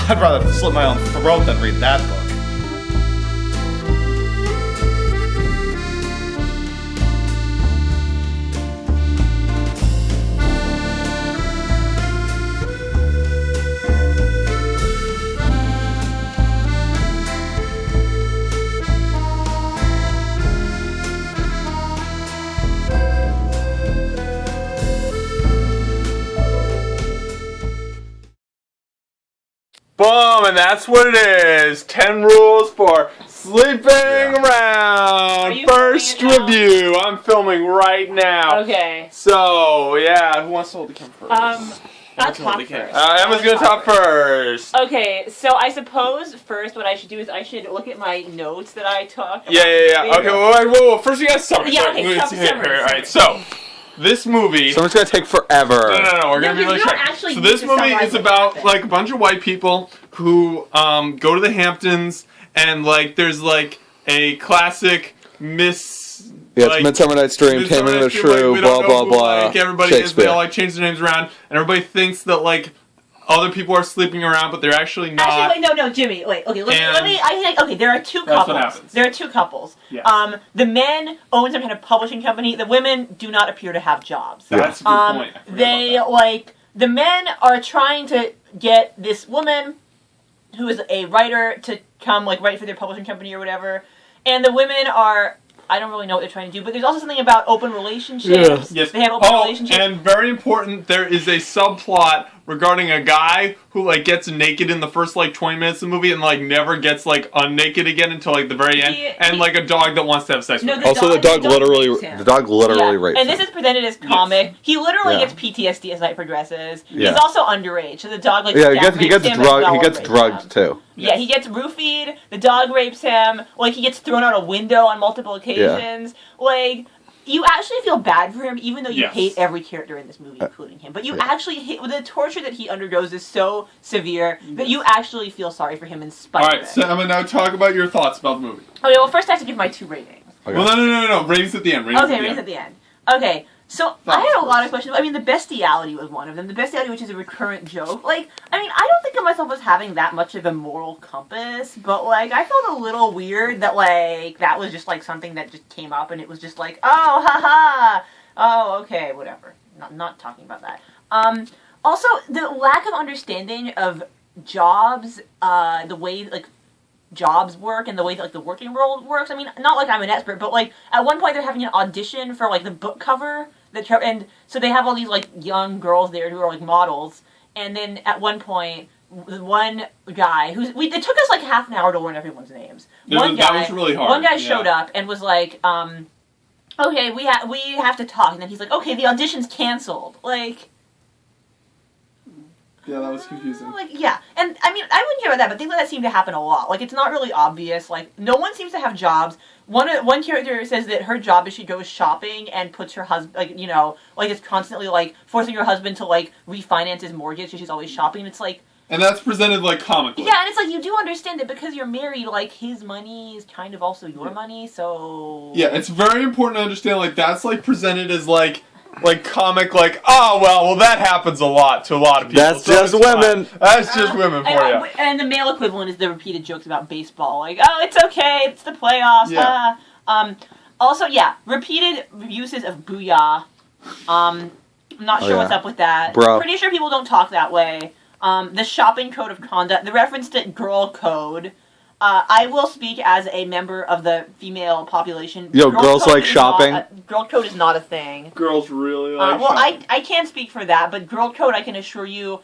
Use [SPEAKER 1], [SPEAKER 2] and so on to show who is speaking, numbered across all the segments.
[SPEAKER 1] I'd rather slit my own throat than read that book.
[SPEAKER 2] Boom, and that's what it is. 10 rules for sleeping around. First review. I'm filming right now.
[SPEAKER 3] Okay.
[SPEAKER 2] So, yeah, who wants to hold the camera first?
[SPEAKER 3] I'll talk first.
[SPEAKER 2] Emma's gonna talk first.
[SPEAKER 3] Okay, so I suppose first what I should do is I should look at my notes that I took.
[SPEAKER 2] Yeah. Okay, whoa. First we got summary.
[SPEAKER 3] Yeah, okay, summary.
[SPEAKER 2] Alright, so, this movie...
[SPEAKER 4] Someone's gonna take forever.
[SPEAKER 2] No, we're gonna be really short. So this movie is about, like, a bunch of white people who, go to the Hamptons, and, like, there's, like, a classic Miss...
[SPEAKER 4] Yeah, it's Midsummer Night's Dream, Taming of the Shrew, blah, blah, blah,
[SPEAKER 2] like, everybody is, they all, like, change their names around, and everybody thinks that, like, other people are sleeping around, but they're actually not.
[SPEAKER 3] Actually, wait, no, Jimmy, wait, okay, let me, okay, there are two couples.
[SPEAKER 2] That's what happens.
[SPEAKER 3] There are two couples.
[SPEAKER 2] Yes.
[SPEAKER 3] The men own some kind of publishing company, the women do not appear to have jobs.
[SPEAKER 2] That's a good point.
[SPEAKER 3] They, like, the men are trying to get this woman, who is a writer, to come, like, write for their publishing company or whatever, and the women are... I don't really know what they're trying to do, but there's also something about open relationships.
[SPEAKER 2] Yes.
[SPEAKER 3] They have open relationships.
[SPEAKER 2] And very important, there is a subplot regarding a guy who, like, gets naked in the first, like, 20 minutes of the movie and, like, never gets, like, unnaked again until, like, the very end. And, like, a dog that wants to have sex with him.
[SPEAKER 4] Also, the dog literally rapes him.
[SPEAKER 3] And this is presented as comic. Yes. He literally gets PTSD as night progresses. Yeah. He's also underage, so the dog, like,
[SPEAKER 4] he gets drugged, too.
[SPEAKER 3] Yeah, he gets roofied, the dog rapes him, like, he gets thrown out a window on multiple occasions. Yeah. Like, you actually feel bad for him, even though you hate every character in this movie, including him. But you actually hate... The torture that he undergoes is so severe that you actually feel sorry for him in spite of it.
[SPEAKER 2] Alright, so I'm going to now talk about your thoughts about the movie.
[SPEAKER 3] Okay, well, first I have to give my 2 ratings.
[SPEAKER 2] Okay. Well, no. Ratings at the end.
[SPEAKER 3] Ratings at the end. Okay, so I had a lot of questions. I mean, the bestiality was one of them. The bestiality, which is a recurrent joke. Like, I mean, I don't think of myself as having that much of a moral compass, but, like, I felt a little weird that, like, that was just, like, something that just came up, and it was just like, oh, haha, oh, okay, whatever. Not talking about that. Also, the lack of understanding of jobs, the way, like, jobs work and the way that, like, the working world works. I mean, not like I'm an expert, but, like, at one point they're having an audition for, like, the book cover, and so they have all these, like, young girls there who are, like, models, and then at one point, one guy it took us, like, half an hour to learn everyone's names.
[SPEAKER 2] That was really hard.
[SPEAKER 3] One guy showed up and was like, okay, we have to talk, and then he's like, okay, the audition's canceled. Like...
[SPEAKER 2] Yeah, that was confusing.
[SPEAKER 3] Like, yeah, and I mean, I wouldn't care about that, but things like that seem to happen a lot. Like, it's not really obvious. Like, no one seems to have jobs. One character says that her job is she goes shopping and puts her husband, like, you know, like, is constantly, like, forcing her husband to, like, refinance his mortgage, so she's always shopping, and it's like...
[SPEAKER 2] And that's presented, like, comically.
[SPEAKER 3] Yeah, and it's like, you do understand that because you're married, like, his money is kind of also your money, so...
[SPEAKER 2] Yeah, it's very important to understand, like, that's, like, presented as, like comic, like, oh, well, that happens a lot to a lot of people.
[SPEAKER 4] That's just women.
[SPEAKER 2] That's just women for you.
[SPEAKER 3] And the male equivalent is the repeated jokes about baseball. Like, oh, it's okay, it's the playoffs.
[SPEAKER 2] Yeah.
[SPEAKER 3] Also, yeah, repeated uses of booyah. I'm not sure what's up with that.
[SPEAKER 4] Bro.
[SPEAKER 3] Pretty sure people don't talk that way. The shopping code of conduct, the reference to girl code. I will speak as a member of the female population.
[SPEAKER 4] Yo, girls like shopping.
[SPEAKER 3] Girl code is not a thing.
[SPEAKER 2] Girls really like shopping.
[SPEAKER 3] I can't speak for that, but girl code, I can assure you,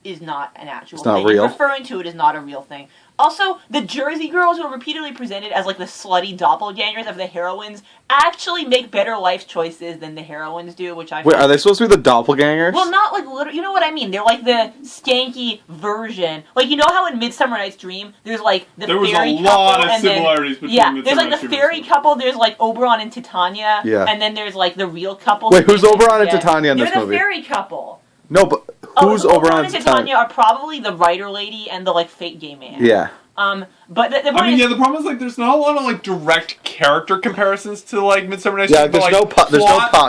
[SPEAKER 3] is not an actual thing.
[SPEAKER 4] It's not real.
[SPEAKER 3] Referring to it is not a real thing. Also, the Jersey girls who are repeatedly presented as, like, the slutty doppelgangers of the heroines actually make better life choices than the heroines do, which I...
[SPEAKER 4] Wait, are they supposed to be the doppelgangers?
[SPEAKER 3] Well, not, like, literally... You know what I mean? They're, like, the skanky version. Like, you know how in Midsummer Night's Dream, there's, like, the fairy couple... There was a lot of
[SPEAKER 2] similarities between
[SPEAKER 3] Midsummer Night's Dream. Yeah, there's, like, the fairy couple, there's, like, Oberon and Titania, and then there's, like, the real couple...
[SPEAKER 4] Wait, who's Oberon and Titania in this movie?
[SPEAKER 3] They're the fairy couple.
[SPEAKER 4] No, but who's Oberon and
[SPEAKER 3] Titania are probably the writer lady and the, like, fake gay man.
[SPEAKER 4] Yeah.
[SPEAKER 3] But the point
[SPEAKER 2] the problem is, like, there's not a lot of, like, direct character comparisons to like Midsummer Night's
[SPEAKER 4] Yeah,
[SPEAKER 2] Dream. But,
[SPEAKER 4] there's no puck.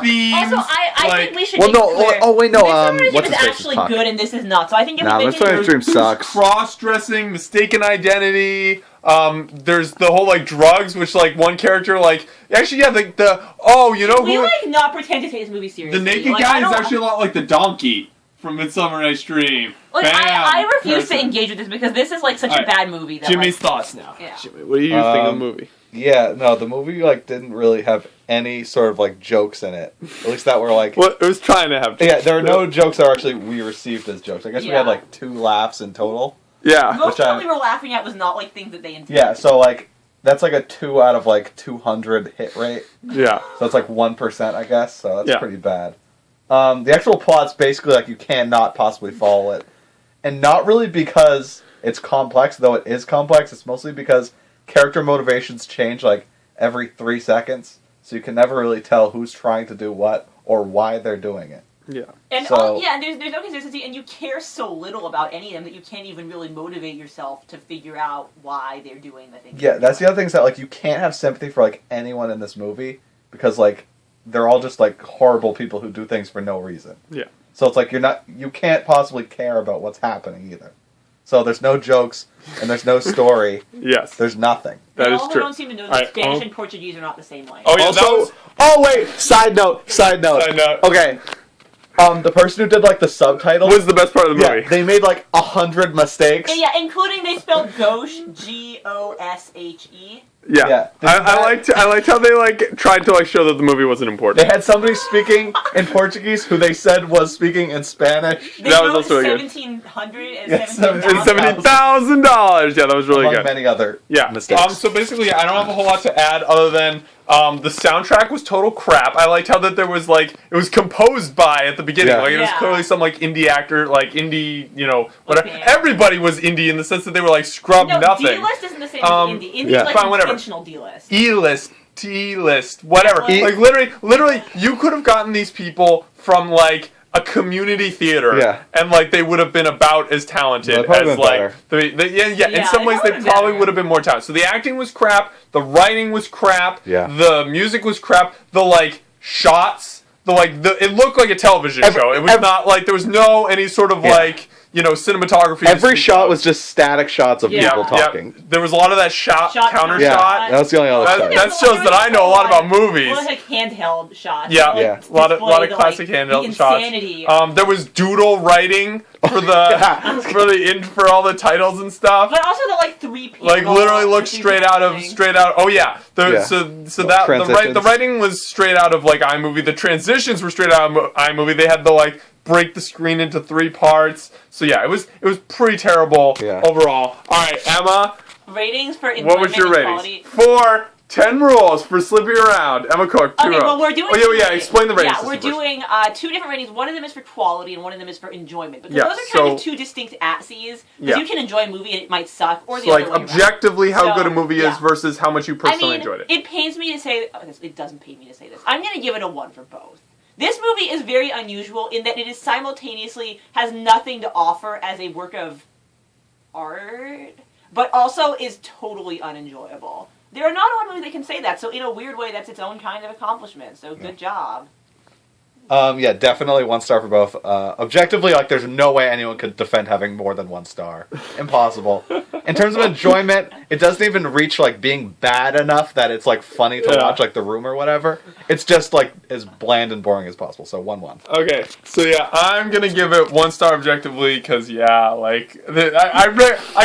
[SPEAKER 2] Themes,
[SPEAKER 3] Also, I
[SPEAKER 2] like,
[SPEAKER 3] think we should
[SPEAKER 4] Well,
[SPEAKER 3] make
[SPEAKER 4] no,
[SPEAKER 3] it clear.
[SPEAKER 4] oh, wait, no,
[SPEAKER 3] Midsummer Night's Dream
[SPEAKER 4] what's
[SPEAKER 3] is
[SPEAKER 4] his face
[SPEAKER 3] actually
[SPEAKER 4] is Puck.
[SPEAKER 3] good, and this is not. So I think if
[SPEAKER 4] Nah,
[SPEAKER 3] we
[SPEAKER 4] Midsummer Night's Dream sucks.
[SPEAKER 2] cross-dressing, mistaken identity. There's the whole like drugs, which like one character like actually yeah you know
[SPEAKER 3] we
[SPEAKER 2] who
[SPEAKER 3] like not pretend to take this movie seriously.
[SPEAKER 2] the naked
[SPEAKER 3] like,
[SPEAKER 2] guy
[SPEAKER 3] I
[SPEAKER 2] is
[SPEAKER 3] don't-
[SPEAKER 2] actually a lot like the donkey from Midsummer Night's Dream.
[SPEAKER 3] Like,
[SPEAKER 2] Bam!
[SPEAKER 3] I refuse to
[SPEAKER 2] Person.
[SPEAKER 3] engage with this because this is like such a
[SPEAKER 2] Alright.
[SPEAKER 3] bad movie. That,
[SPEAKER 2] Jimmy's
[SPEAKER 3] like,
[SPEAKER 2] thoughts now.
[SPEAKER 3] Yeah.
[SPEAKER 2] Jimmy, what do you think of the movie?
[SPEAKER 1] Yeah, no, the movie like didn't really have any sort of like jokes in it. At least that were like.
[SPEAKER 2] Well, it was trying to have.
[SPEAKER 1] Yeah, there are no jokes that actually we received as jokes. I guess we
[SPEAKER 3] Yeah.
[SPEAKER 1] had like 2 laughs in total.
[SPEAKER 2] Yeah.
[SPEAKER 3] Most
[SPEAKER 1] Which
[SPEAKER 3] of what we were laughing at was not like things that they intended.
[SPEAKER 1] Yeah, so like that's like a 2 out of like 200 hit rate.
[SPEAKER 2] Yeah.
[SPEAKER 1] So it's like 1%, I guess. So that's
[SPEAKER 2] Yeah.
[SPEAKER 1] pretty bad. The actual plot's basically like you cannot possibly follow it, and not really because it's complex, though it is complex. It's mostly because character motivations change like every 3 seconds, so you can never really tell who's trying to do what or why they're doing it.
[SPEAKER 2] Yeah.
[SPEAKER 3] And
[SPEAKER 1] So-
[SPEAKER 3] there's no consistency, and you care so little about any of them that you can't even really motivate yourself to figure out why they're doing the things.
[SPEAKER 1] Yeah, that's the other thing is that like you can't have sympathy for like anyone in this movie because like they're all just like horrible people who do things for no reason.
[SPEAKER 2] Yeah.
[SPEAKER 1] So it's like you can't possibly care about what's happening either. So there's no jokes and there's no story.
[SPEAKER 2] Yes.
[SPEAKER 1] There's nothing.
[SPEAKER 2] That
[SPEAKER 3] They
[SPEAKER 2] is
[SPEAKER 3] also
[SPEAKER 2] true.
[SPEAKER 3] don't seem to know that
[SPEAKER 2] Alright,
[SPEAKER 3] Spanish and Portuguese are not the same language.
[SPEAKER 2] Oh yeah. that
[SPEAKER 4] Also,
[SPEAKER 2] was,
[SPEAKER 4] oh wait, side note.
[SPEAKER 2] Side note.
[SPEAKER 1] Okay. The person who did like the subtitles
[SPEAKER 2] was the best part of the movie.
[SPEAKER 1] yeah, they made like 100 mistakes.
[SPEAKER 3] Yeah, including they spelled gauche, Goshe.
[SPEAKER 2] Yeah.
[SPEAKER 1] Yeah.
[SPEAKER 2] I liked how they like tried to like show that the movie wasn't
[SPEAKER 1] They
[SPEAKER 2] important.
[SPEAKER 1] had somebody speaking in Portuguese who they said was speaking in Spanish.
[SPEAKER 3] They
[SPEAKER 2] That was
[SPEAKER 3] wrote
[SPEAKER 2] also really good.
[SPEAKER 3] 1,700 and
[SPEAKER 1] Yeah,
[SPEAKER 3] $17,000.
[SPEAKER 2] $70,000. Yeah, that was really
[SPEAKER 1] among
[SPEAKER 2] good.
[SPEAKER 1] many other
[SPEAKER 2] Yeah.
[SPEAKER 1] mistakes.
[SPEAKER 2] So basically, I don't have a whole lot to add other than the soundtrack was total crap. I liked how that there was like it was composed by at the beginning.
[SPEAKER 4] Yeah.
[SPEAKER 2] Like it was
[SPEAKER 3] Yeah.
[SPEAKER 2] clearly some like indie actor, like indie, whatever.
[SPEAKER 3] Okay.
[SPEAKER 2] Everybody was indie in the sense that they were like scrub
[SPEAKER 3] No,
[SPEAKER 2] nothing.
[SPEAKER 3] D-list isn't the same as indie. Indie
[SPEAKER 4] yeah.
[SPEAKER 3] is like
[SPEAKER 2] Fine, whatever.
[SPEAKER 3] intentional D-list.
[SPEAKER 2] E-list, T-list, whatever.
[SPEAKER 3] E-
[SPEAKER 2] Like literally, you could have gotten these people from like a community theater,
[SPEAKER 4] Yeah.
[SPEAKER 2] and like they would have been about as talented
[SPEAKER 4] They'd probably
[SPEAKER 2] as
[SPEAKER 4] been
[SPEAKER 2] like
[SPEAKER 3] Yeah,
[SPEAKER 2] In some
[SPEAKER 3] they
[SPEAKER 2] ways, they
[SPEAKER 3] probably
[SPEAKER 2] probably
[SPEAKER 3] better.
[SPEAKER 2] would have been more talented. So the acting was crap, the writing was crap,
[SPEAKER 4] Yeah.
[SPEAKER 2] the music was crap, the like shots, it looked like a television show. It was not like there was no any sort of
[SPEAKER 4] Yeah.
[SPEAKER 2] like cinematography. to
[SPEAKER 4] Every
[SPEAKER 2] speak
[SPEAKER 4] shot
[SPEAKER 2] of.
[SPEAKER 4] was just static shots of
[SPEAKER 3] Yeah.
[SPEAKER 4] people talking.
[SPEAKER 2] There was a lot of that shot counter
[SPEAKER 4] Yeah,
[SPEAKER 2] shot.
[SPEAKER 4] that was the only other
[SPEAKER 2] That,
[SPEAKER 4] side.
[SPEAKER 2] that shows that I know a lot about movies.
[SPEAKER 3] Well, like handheld shots.
[SPEAKER 2] Yeah,
[SPEAKER 3] like,
[SPEAKER 4] Yeah.
[SPEAKER 2] a lot of
[SPEAKER 3] display the,
[SPEAKER 2] classic
[SPEAKER 3] like,
[SPEAKER 2] handheld
[SPEAKER 3] the
[SPEAKER 2] shots.
[SPEAKER 3] insanity.
[SPEAKER 2] There was doodle writing for the for all the titles and stuff.
[SPEAKER 3] But also the like 3 people.
[SPEAKER 2] Like literally looked straight out of. Oh yeah.
[SPEAKER 4] Yeah.
[SPEAKER 2] So that the
[SPEAKER 4] Transitions.
[SPEAKER 2] writing was straight out of like iMovie. The transitions were straight out of iMovie. They had the like break the screen into 3 parts. So yeah, it was pretty terrible overall. All right, Emma,
[SPEAKER 3] Ratings for enjoyment
[SPEAKER 2] what was your
[SPEAKER 3] and
[SPEAKER 2] ratings?
[SPEAKER 3] quality.
[SPEAKER 2] For 10 rules for slipping around. Emma Cook.
[SPEAKER 3] Okay, well, we're doing.
[SPEAKER 2] Oh yeah. Explain the ratings.
[SPEAKER 3] Yeah, we're
[SPEAKER 2] system first.
[SPEAKER 3] doing 2 different ratings. One of them is for quality, and one of them is for enjoyment. Because
[SPEAKER 2] Yeah,
[SPEAKER 3] those are kind of
[SPEAKER 2] so-
[SPEAKER 3] 2 distinct axes. Because
[SPEAKER 2] Yeah.
[SPEAKER 3] you can enjoy a movie and it might suck, or the
[SPEAKER 2] So
[SPEAKER 3] other
[SPEAKER 2] like
[SPEAKER 3] way around.
[SPEAKER 2] objectively how
[SPEAKER 3] So,
[SPEAKER 2] good a movie is
[SPEAKER 3] yeah.
[SPEAKER 2] versus how much you personally enjoyed it.
[SPEAKER 3] It pains me to say. It doesn't pain me to say this. I'm going to give it a 1 for both. This movie is very unusual in that it is simultaneously has nothing to offer as a work of art, but also is totally unenjoyable. There are not a lot of movies that can say that, so in a weird way, that's its own kind of accomplishment. So good job.
[SPEAKER 1] Yeah, definitely 1 star for both. Objectively, like, there's no way anyone could defend having more than 1 star. Impossible. In terms of enjoyment, it doesn't even reach, like, being bad enough that it's, like, funny to watch, like, The Room or whatever. It's just, like, as bland and boring as possible, so 1-1.
[SPEAKER 2] Okay, so yeah, I'm gonna give it 1 star objectively because I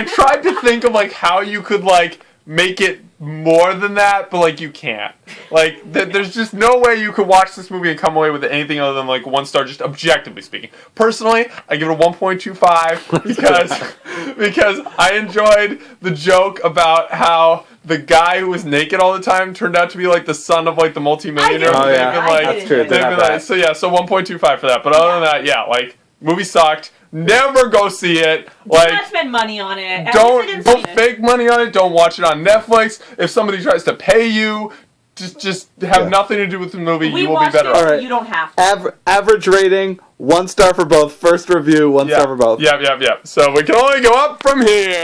[SPEAKER 2] tried to think of like how you could like make it more than that, but like you can't. Like there's just no way you could watch this movie and come away with anything other than like 1 star, just objectively speaking. Personally, I give it a 1.25 because I enjoyed the joke about how the guy who was naked all the time turned out to be like the son of like the multimillionaire.
[SPEAKER 3] I did.
[SPEAKER 4] Oh, yeah.
[SPEAKER 3] I
[SPEAKER 2] Like,
[SPEAKER 3] did
[SPEAKER 4] That's true.
[SPEAKER 3] enjoy
[SPEAKER 4] They
[SPEAKER 3] that.
[SPEAKER 4] have that.
[SPEAKER 2] so 1.25 for that. But other than that, yeah, like movie sucked. Never go see it.
[SPEAKER 3] Do
[SPEAKER 2] Like
[SPEAKER 3] not spend money on it. At least I
[SPEAKER 2] don't
[SPEAKER 3] didn't
[SPEAKER 2] don't
[SPEAKER 3] see it.
[SPEAKER 2] fake money on it. Don't watch it on Netflix. If somebody tries to pay you, just have nothing to do with the movie.
[SPEAKER 3] We
[SPEAKER 2] You will be
[SPEAKER 3] watched
[SPEAKER 2] better
[SPEAKER 3] it.
[SPEAKER 2] off.
[SPEAKER 4] Alright.
[SPEAKER 3] You don't have to.
[SPEAKER 4] Average rating, 1 star for both. First review, 1 star for both.
[SPEAKER 2] Yeah. So we can only go up from here.